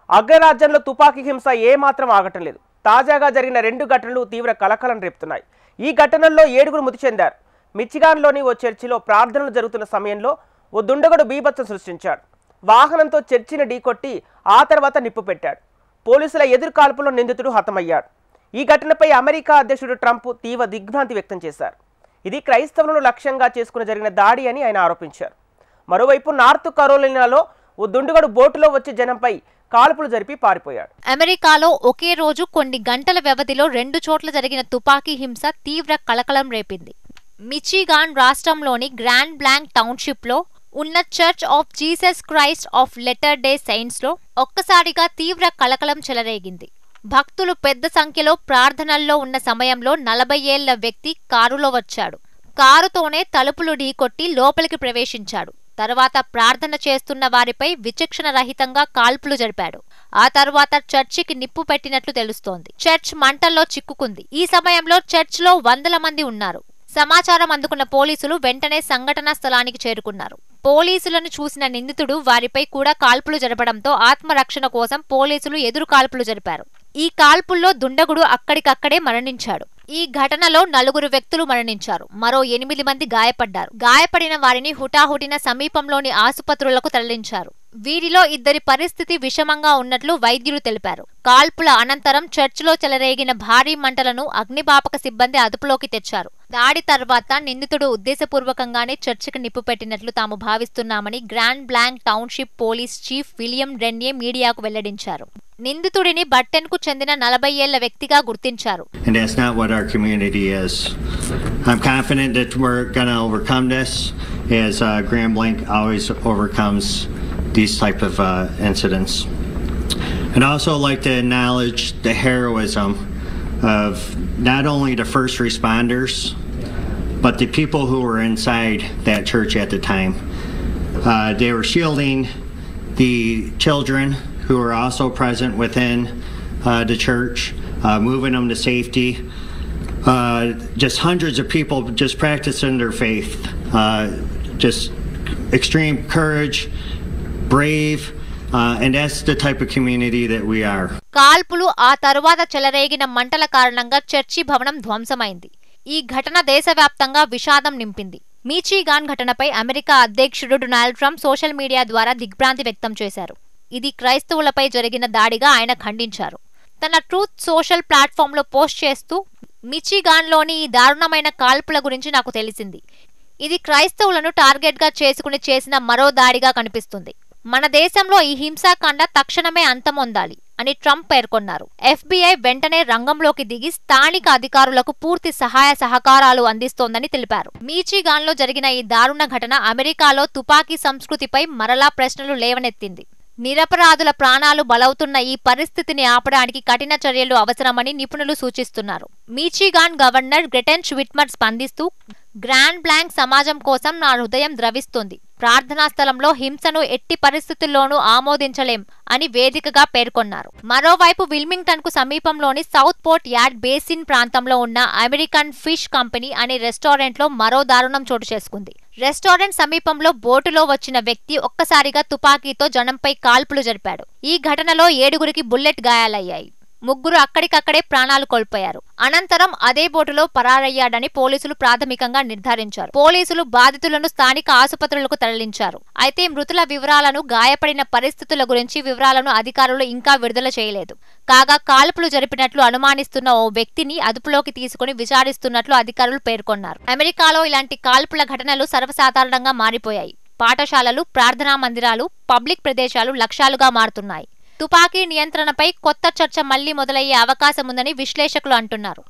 అగ్రరాజ్యంలో తుపాకీ హింస ఏమాత్రం ఆగటం లేదు. తాజాగా జరిగిన 2 ఘటనలు తీవ్ర కలకలం రేపుతున్నాయి. ఈ ఘటనల్లో 7గురు మృతి చెందారు. మిచిగాన్లోని ఓ చర్చిలో ప్రార్థనలు జరుగుతున్న సమయంలో ఓ దుండగుడు బీభత్సం సృష్టించాడు. వాహనంతో చర్చిని ఢీకొట్టి ఆ తర్వాత నిప్పు పెట్టాడు. పోలీసుల ఎదురుకాల్పులో నిందితుడు హతమయ్యాడు. ఈ ఘటనపై అమెరికా అధ్యక్షుడు ట్రంప్ తీవ్ర దిగ్భ్రాంతి వ్యక్తం చేశారు. ఇది క్రైస్తవులను లక్ష్యంగా చేసుకుని జరిగిన దాడి అని ఆయన ఆరోపించారు. మరోవైపు నార్త్ కరోలినాలో ఓ దుండగుడు బోటులో వచ్చి జనంపై కాల్పులు జరిపి పారిపోయాడు. అమెరికాలో ఒకే రోజు కొన్ని గంటల వ్యవధిలో 2 చోట్ల జరిగిన తుపాకీ హింస తీవ్ర కలకలం రేపింది. మిచిగాన్ రాష్ట్రంలోని గ్రాండ్ బ్లాంక్ టౌన్షిప్లో ఉన్న church of Jesus Christ of Latter Day సెయింట్స్లో ఒక్కసారిగా తీవ్ర కలకలం చెలరేగింది. భక్తులు పెద్ద సంఖ్యలో ప్రార్థనల్లో ఉన్న సమయంలో 40 ఏళ్ల వ్యక్తి కారులో వచ్చాడు. కారుతోనే తలుపులు ఢీకొట్టి లోపలికి ప్రవేశించాడు. తర్వాత ప్రార్థన చేస్తున్న వారిపై విచక్షణ రహితంగా కాల్పులు జరిపాడు. ఆ తర్వాత చర్చికి నిప్పు పెట్టినట్లు తెలుస్తోంది. చర్చ్ మంటల్లో చిక్కుకుంది. ఈ సమయంలో చర్చ్లో వందల మంది ఉన్నారు. సమాచారం అందుకున్న పోలీసులు వెంటనే సంఘటనా స్థలానికి చేరుకున్నారు. పోలీసులను చూసిన నిందితుడు వారిపై కూడా కాల్పులు జరపడంతో ఆత్మరక్షణ కోసం పోలీసులు ఎదురు కాల్పులు జరిపారు. ఈ కాల్పుల్లో దుండగుడు అక్కడికక్కడే మరణించాడు. ఈ ఘటనలో 4 వ్యక్తులు మరణించారు. మరో 8 మంది గాయపడ్డారు. గాయపడిన వారిని హుటాహుటిన సమీపంలోని ఆసుపత్రులకు తరలించారు. వీరిలో 2 పరిస్థితి విషమంగా ఉన్నట్లు వైద్యులు తెలిపారు. కాల్పుల అనంతరం చర్చిలో చెలరేగిన భారీ మంటలను అగ్నిమాపక సిబ్బంది అదుపులోకి తెచ్చారు. దాడి తర్వాత నిందితుడు ఉద్దేశపూర్వకంగానే చర్చికి నిప్పు పెట్టినట్లు తాము భావిస్తున్నామని Grand Blanc township police chief William Renye మీడియాకు వెల్లడించారు. నిందితుడిని బట్టెన్కు చెందిన 40 ఏళ్ల వ్యక్తిగా గుర్తించారు. And that's not what our community is. I'm confident that we're going to overcome this, as Grand Blanc always overcomes these type of incidents. And I also like to acknowledge the heroism of not only the first responders, but the people who were inside that church at the time. They were shielding the children who were also present within the church, moving them to safety. Just hundreds of people just practicing their faith. Just extreme courage, brave, and that's the type of community that we are. కాల్పులు ఆ తరువాత చెలరేగిన మంటల కారణంగా church భవనం ధ్వంసమైంది. ఈ ఘటన దేశవ్యాప్తంగా విషాదం నింపింది. మిచిగాన్ ఘటనపై అమెరికా అధ్యక్షుడు డొనాల్డ్ ట్రంప్ సోషల్ మీడియా ద్వారా దిగ్భ్రాంతి వ్యక్తం చేశారు. ఇది క్రైస్తవులపై జరిగిన దాడిగా ఆయన ఖండించారు. తన ట్రూత్ సోషల్ ప్లాట్ఫామ్లో పోస్ట్ చేస్తూ, మిచిగాన్లోని ఈ దారుణమైన కాల్పుల గురించి నాకు తెలిసింది. ఇది క్రైస్తవులను టార్గెట్గా చేసుకుని చేసిన మరో దాడిగా కనిపిస్తుంది. మన దేశంలో ఈ హింసాకాండ తక్షణమే అంతమొందాలి అని ట్రంప్ పేర్కొన్నారు. FBI వెంటనే రంగంలోకి దిగి స్థానిక అధికారులకు పూర్తి సహాయ సహకారాలు అందిస్తోందని తెలిపారు. మిచిగాన్లో జరిగిన ఈ దారుణ ఘటన అమెరికాలో తుపాకీ సంస్కృతిపై మరలా ప్రశ్నలు లేవనెత్తింది. నిరపరాధుల ప్రాణాలు బలవుతున్న ఈ పరిస్థితిని ఆపడానికి కఠిన చర్యలు అవసరమని నిపుణులు సూచిస్తున్నారు. మిచిగాన్ గవర్నర్ గ్రెటెన్ విట్మర్ స్పందిస్తూ, గ్రాండ్ బ్లాంక్ సమాజం కోసం నా హృదయం ద్రవిస్తోంది. ప్రార్థనా స్థలంలో హింసను ఎట్టి పరిస్థితుల్లోనూ ఆమోదించలేం అని వేదికగా పేర్కొన్నారు. మరోవైపు విల్మింగ్టన్ కు సమీపంలోని సౌత్ పోర్ట్ యార్డ్ బేసిన్ ప్రాంతంలో ఉన్న అమెరికన్ ఫిష్ కంపెనీ అనే రెస్టారెంట్లో మరో దారుణం చోటు చేసుకుంది. రెస్టారెంట్ సమీపంలో బోటులో వచ్చిన వ్యక్తి ఒక్కసారిగా తుపాకీతో జనంపై కాల్పులు జరిపాడు. ఈ ఘటనలో 7గురికి బుల్లెట్ గాయాలయ్యాయి. 3 అక్కడికక్కడే ప్రాణాలు కోల్పోయారు. అనంతరం అదే బోటులో పరారయ్యాడని పోలీసులు ప్రాథమికంగా నిర్ధారించారు. పోలీసులు బాధితులను స్థానిక ఆసుపత్రులకు తరలించారు. అయితే మృతుల వివరాలను, గాయపడిన పరిస్థితుల గురించి వివరాలను అధికారులు ఇంకా విడుదల చేయలేదు. కాగా కాల్పులు జరిపినట్లు అనుమానిస్తున్న ఓ వ్యక్తిని అదుపులోకి తీసుకుని విచారిస్తున్నట్లు అధికారులు పేర్కొన్నారు. అమెరికాలో ఇలాంటి కాల్పుల ఘటనలు సర్వసాధారణంగా మారిపోయాయి. పాఠశాలలు, ప్రార్థనా మందిరాలు, పబ్లిక్ ప్రదేశాలు లక్ష్యాలుగా మారుతున్నాయి. తుపాకీ నియంత్రణపై కొత్త చర్చ మళ్లీ మొదలయ్యే అవకాశం ఉందని విశ్లేషకులు అంటున్నారు.